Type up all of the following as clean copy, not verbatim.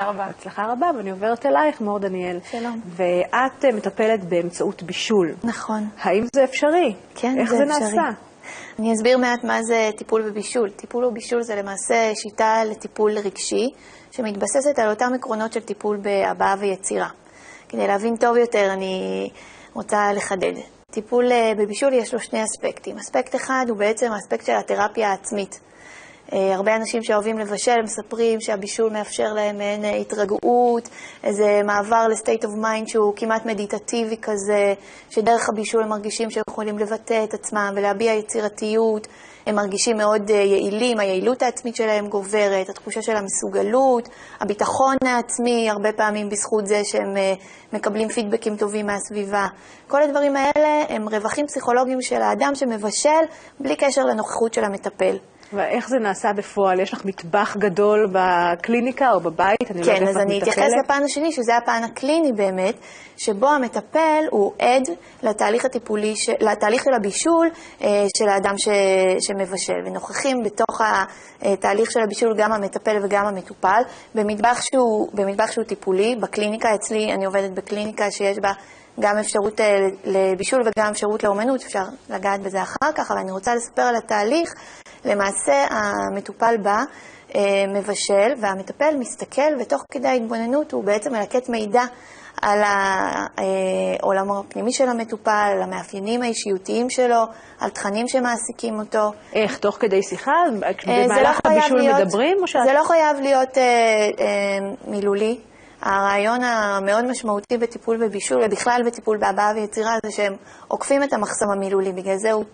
הצלחה רבה, ואני עוברת אלייך, מור דניאל. שלום. ואת מטפלת באמצעות בישול. נכון. האם זה אפשרי? כן, איך זה זה אפשרי. נעשה? אני אסביר מעט מה זה טיפול בבישול. טיפול בבישול זה למעשה שיטה לטיפול רגשי, שמתבססת על אותם עקרונות של טיפול בהבעה ויצירה. כדי להבין טוב יותר, אני רוצה לחדד. טיפול בבישול יש לו שני אספקטים. אספקט אחד הוא בעצם האספקט של התרפיה העצמית. הרבה אנשים שאוהבים לבשל מספרים שהבישול מאפשר להם מעין התרגעות, איזה מעבר לסטייט אוף מיינד שהוא כמעט מדיטטיבי כזה, שדרך הבישול הם מרגישים שהם יכולים לבטא את עצמם ולהביע יצירתיות, הם מרגישים מאוד יעילים, היעילות העצמית שלהם גוברת, התחושה של המסוגלות, הביטחון העצמי, הרבה פעמים בזכות זה שהם מקבלים פידבקים טובים מהסביבה. כל הדברים האלה הם רווחים פסיכולוגיים של האדם שמבשל בלי קשר לנוכחות של המטפל. ואיך זה נעשה בפועל? יש לך מטבח גדול בקליניקה או בבית? כן, אז אני אתייחס לפן השני, שזה הפן הקליני באמת, שבו המטפל הוא עד לתהליך הטיפולי, לתהליך של הבישול של האדם שמבשל. ונוכחים בתוך התהליך של הבישול גם המטפל וגם המטופל, במטבח שהוא טיפולי. בקליניקה אצלי, אני עובדת בקליניקה שיש בה גם אפשרות לבישול וגם אפשרות לאומנות, אפשר לגעת בזה אחר כך, אבל אני רוצה לספר על התהליך. למעשה המטופל בא, מבשל, והמטפל מסתכל, ותוך כדי ההתבוננות הוא בעצם מלקט מידע על העולם הפנימי של המטופל, על המאפיינים האישיותיים שלו, על תכנים שמעסיקים אותו. איך? תוך כדי שיחה? במהלך הבישול מדברים? זה לא חייב להיות מילולי. הרעיון המאוד משמעותי בטיפול בבישול, ובכלל בטיפול בהבעה ויצירה, זה שהם עוקפים את המחסום המילולי. בגלל זה הוא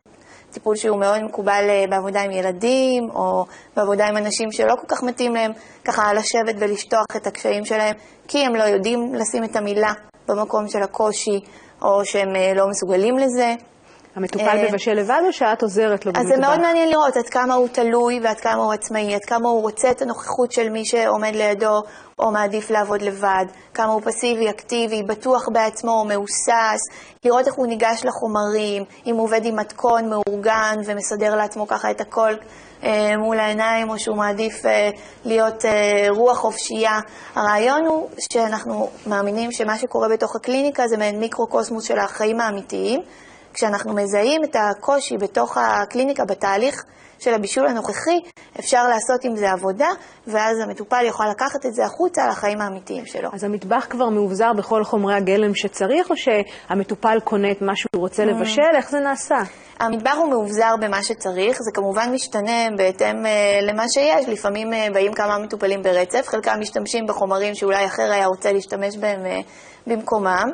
טיפול שהוא מאוד מקובל בעבודה עם ילדים, או בעבודה עם אנשים שלא כל כך מתאים להם ככה לשבת ולשטוח את הקשיים שלהם, כי הם לא יודעים לשים את המילה במקום של הקושי, או שהם לא מסוגלים לזה. המטופל מבשל לבד או שאת עוזרת לו במטבח? אז זה מאוד מעניין לראות עד כמה הוא תלוי ועד כמה הוא עצמאי, עד כמה הוא רוצה את הנוכחות של מי שעומד לידו או מעדיף לעבוד לבד, כמה הוא פסיבי, אקטיבי, בטוח בעצמו או מאוסס, לראות איך הוא ניגש לחומרים, אם הוא עובד עם מתכון מאורגן ומסדר לעצמו ככה את הכל מול העיניים, או שהוא מעדיף להיות רוח חופשייה. הרעיון הוא שאנחנו מאמינים שמה שקורה בתוך הקליניקה זה מעין מיקרוקוסמוס של החיים האמיתיים. כשאנחנו מזהים את הקושי בתוך הקליניקה, בתהליך של הבישול הנוכחי, אפשר לעשות עם זה עבודה, ואז המטופל יכול לקחת את זה החוצה לחיים האמיתיים שלו. אז המטבח כבר מאובזר בכל חומרי הגלם שצריך, או שהמטופל קונה את מה שהוא רוצה לבשל? איך זה נעשה? המטבח הוא מאובזר במה שצריך, זה כמובן משתנה בהתאם למה שיש. לפעמים באים כמה מטופלים ברצף, חלקם משתמשים בחומרים שאולי אחר היה רוצה להשתמש בהם במקומם.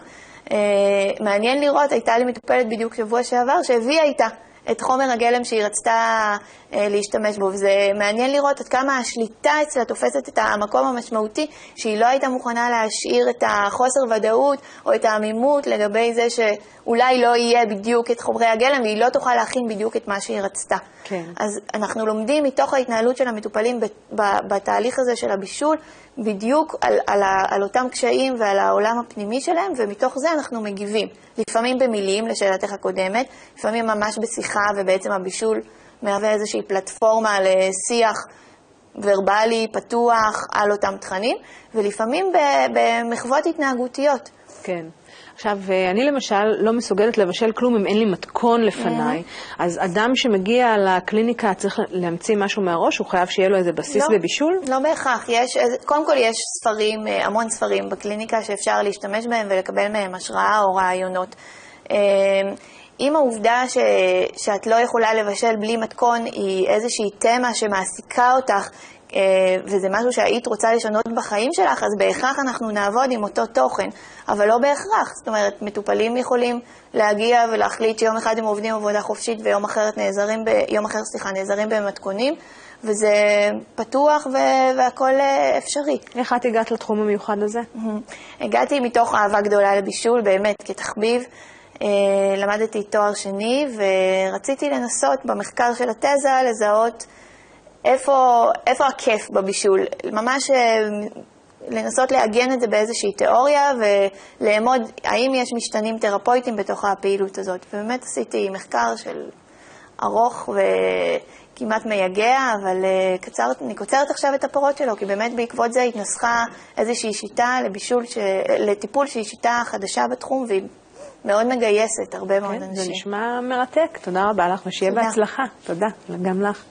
מעניין לראות, הייתה לי מטופלת בדיוק שבוע שעבר שהביאה איתה את חומר הגלם שהיא רצתה להשתמש בו, וזה מעניין לראות עד כמה השליטה אצלה תופסת את המקום המשמעותי, שהיא לא הייתה מוכנה להשאיר את החוסר ודאות או את העמימות לגבי זה שאולי לא יהיה בדיוק את חומרי הגלם, והיא לא תוכל להכין בדיוק את מה שהיא רצתה. כן. אז אנחנו לומדים מתוך ההתנהלות של המטופלים בתהליך הזה של הבישול, בדיוק על אותם קשיים ועל העולם הפנימי שלהם, ומתוך זה אנחנו מגיבים. לפעמים במילים, לשאלתך הקודמת, לפעמים ממש בשיחה, ובעצם הבישול מהווה איזושהי פלטפורמה לשיח ורבלי, פתוח, על אותם תכנים, ולפעמים במחוות התנהגותיות. כן. עכשיו, אני למשל לא מסוגלת לבשל כלום אם אין לי מתכון לפניי. אז אדם שמגיע לקליניקה צריך להמציא משהו מהראש, הוא חייב שיהיה לו איזה בסיס בבישול? לא בהכרח. קודם כל יש ספרים, המון ספרים בקליניקה שאפשר להשתמש בהם ולקבל מהם השראה או רעיונות. אם העובדה שאת לא יכולה לבשל בלי מתכון היא איזושהי תמה שמעסיקה אותך, וזה משהו שהיית רוצה לשנות בחיים שלך, אז בהכרח אנחנו נעבוד עם אותו תוכן, אבל לא בהכרח. זאת אומרת, מטופלים יכולים להגיע ולהחליט שיום אחד הם עובדים עבודה חופשית ויום אחר נעזרים במתכונים, וזה פתוח והכל אפשרי. איך את הגעת לתחום המיוחד הזה? הגעתי מתוך אהבה גדולה לבישול, באמת כתחביב. למדתי תואר שני ורציתי לנסות במחקר של התזה לזהות איפה הכיף בבישול, ממש לנסות לעגן את זה באיזושהי תיאוריה ולעמוד האם יש משתנים תרפויטיים בתוך הפעילות הזאת. ובאמת עשיתי מחקר של ארוך כמעט מייגע, אבל אני קוצרת עכשיו את הפרות שלו, כי באמת בעקבות זה התנסחה איזושהי שיטה לטיפול שהיא שיטה חדשה בתחום, והיא מאוד מגייסת הרבה מאוד אנשים. זה נשמע מרתק. תודה רבה לך, ושיהיה בהצלחה. תודה, גם לך.